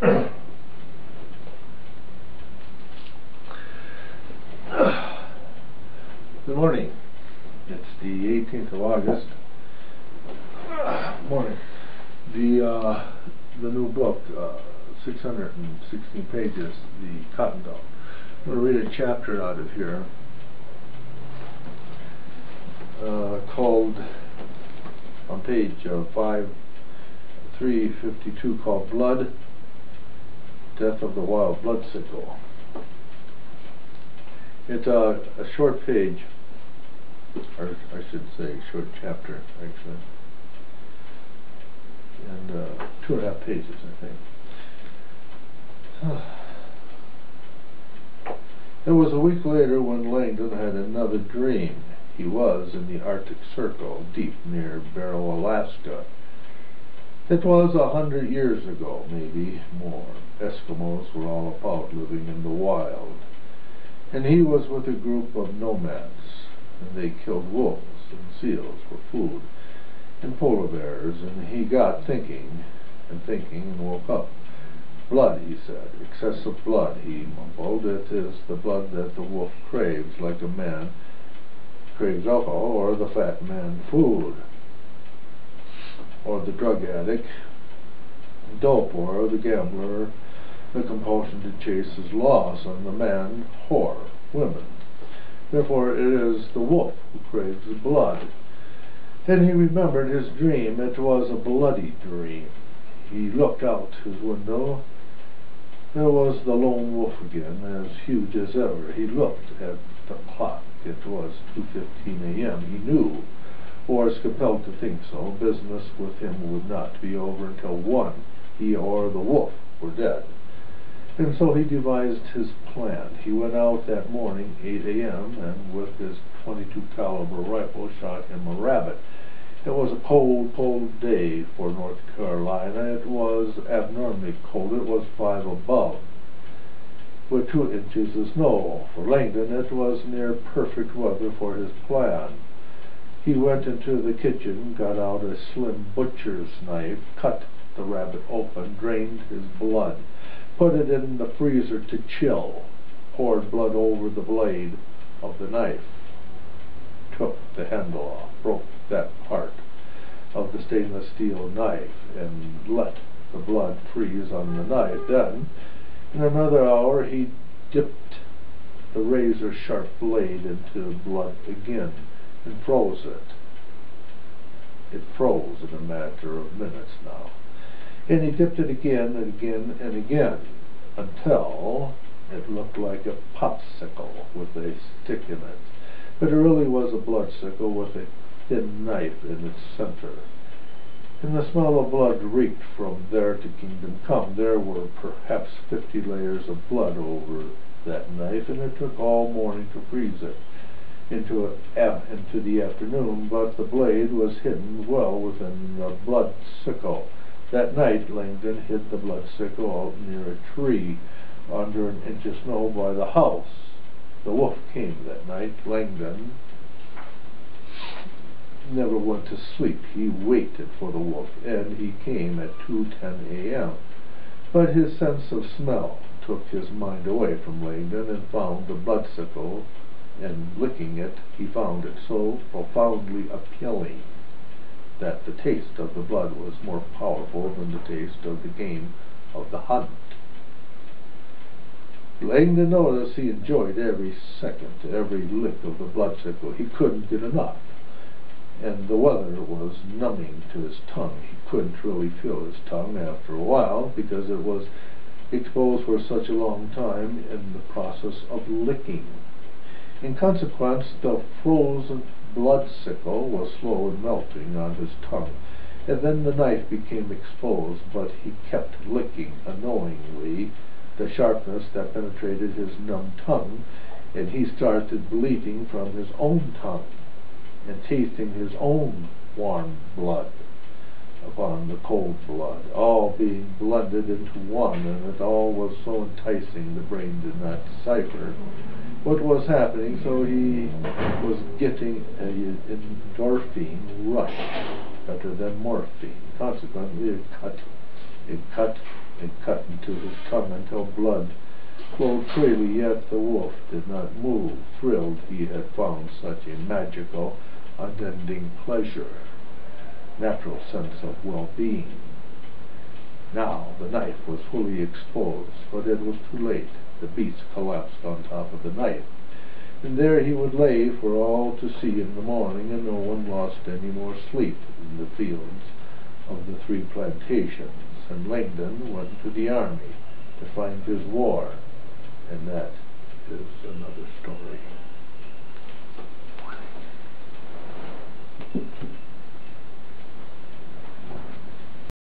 Good morning. It's the 18th of August. Morning. The new book, 616 pages, The Cotton Dog. I'm going to read a chapter out of here called, on page 352, called Blood, Death of the Wild Bloodsicle. It's a short page, or I should say short chapter, actually, and 2.5 pages, I think. It was a week later when Langdon had another dream. He was in the Arctic Circle, deep near Barrow, Alaska. It was 100 years ago, maybe more. Eskimos were all about living in the wild. And he was with a group of nomads, and they killed wolves and seals for food, and polar bears, and he got thinking, and woke up. Blood, he said, excessive blood, he mumbled. It is the blood that the wolf craves, like a man craves alcohol, or the fat man food, or the drug addict dope, or the gambler the compulsion to chase his loss, and the man whore, women. Therefore it is the wolf who craves blood. Then he remembered his dream. It was a bloody dream. He looked out his window. There was the lone wolf again, as huge as ever. He looked at the clock. It was 2:15 a.m. He knew, or was compelled to think so, business with him would not be over until 1. He or the wolf were dead. And so he devised his plan. He went out that morning, 8 a.m., and with his .22 caliber rifle shot him a rabbit. It was a cold day for North Carolina. It was abnormally cold. It was 5 above, with 2 inches of snow. For Langdon, it was near perfect weather for his plan. He went into the kitchen, got out a slim butcher's knife, cut the rabbit open, drained his blood, put it in the freezer to chill, poured blood over the blade of the knife, took the handle off, broke that part of the stainless steel knife, and let the blood freeze on the knife. Then, in another hour, he dipped the razor-sharp blade into blood again and froze it. It froze in a matter of minutes now. And he dipped it again and again and again, until it looked like a popsicle with a stick in it. But it really was a bloodsicle with a thin knife in its center. And the smell of blood reeked from there to kingdom come. There were perhaps 50 layers of blood over that knife, and it took all morning to freeze it into the afternoon, but the blade was hidden well within the bloodsicle. That night, Langdon hid the bloodsicle out near a tree under an inch of snow by the house. The wolf came that night. Langdon never went to sleep. He waited for the wolf, and he came at 2:10 a.m. But his sense of smell took his mind away from Langdon, and found the bloodsicle, and licking it, he found it so profoundly appealing that the taste of the blood was more powerful than the taste of the game of the hunt. Langdon noticed he enjoyed every second, every lick of the bloodsicle. He couldn't get enough, and the weather was numbing to his tongue. He couldn't really feel his tongue after a while, because it was exposed for such a long time in the process of licking. In consequence, the frozen bloodsicle was slow in melting on his tongue, and then the knife became exposed, but he kept licking unknowingly the sharpness that penetrated his numb tongue, and he started bleeding from his own tongue and tasting his own warm blood upon the cold blood, all being blended into one, and it all was so enticing the brain did not decipher what was happening, so he was getting an endorphin rush better than morphine. Consequently, it cut and cut into his tongue until blood flowed freely, yet the wolf did not move, thrilled he had found such a magical, unending pleasure, natural sense of well-being. Now the knife was fully exposed, but it was too late. The beast collapsed on top of the knife, and there he would lay for all to see in the morning, and no one lost any more sleep in the fields of the 3 plantations. And Langdon went to the army to find his war, and that is another story.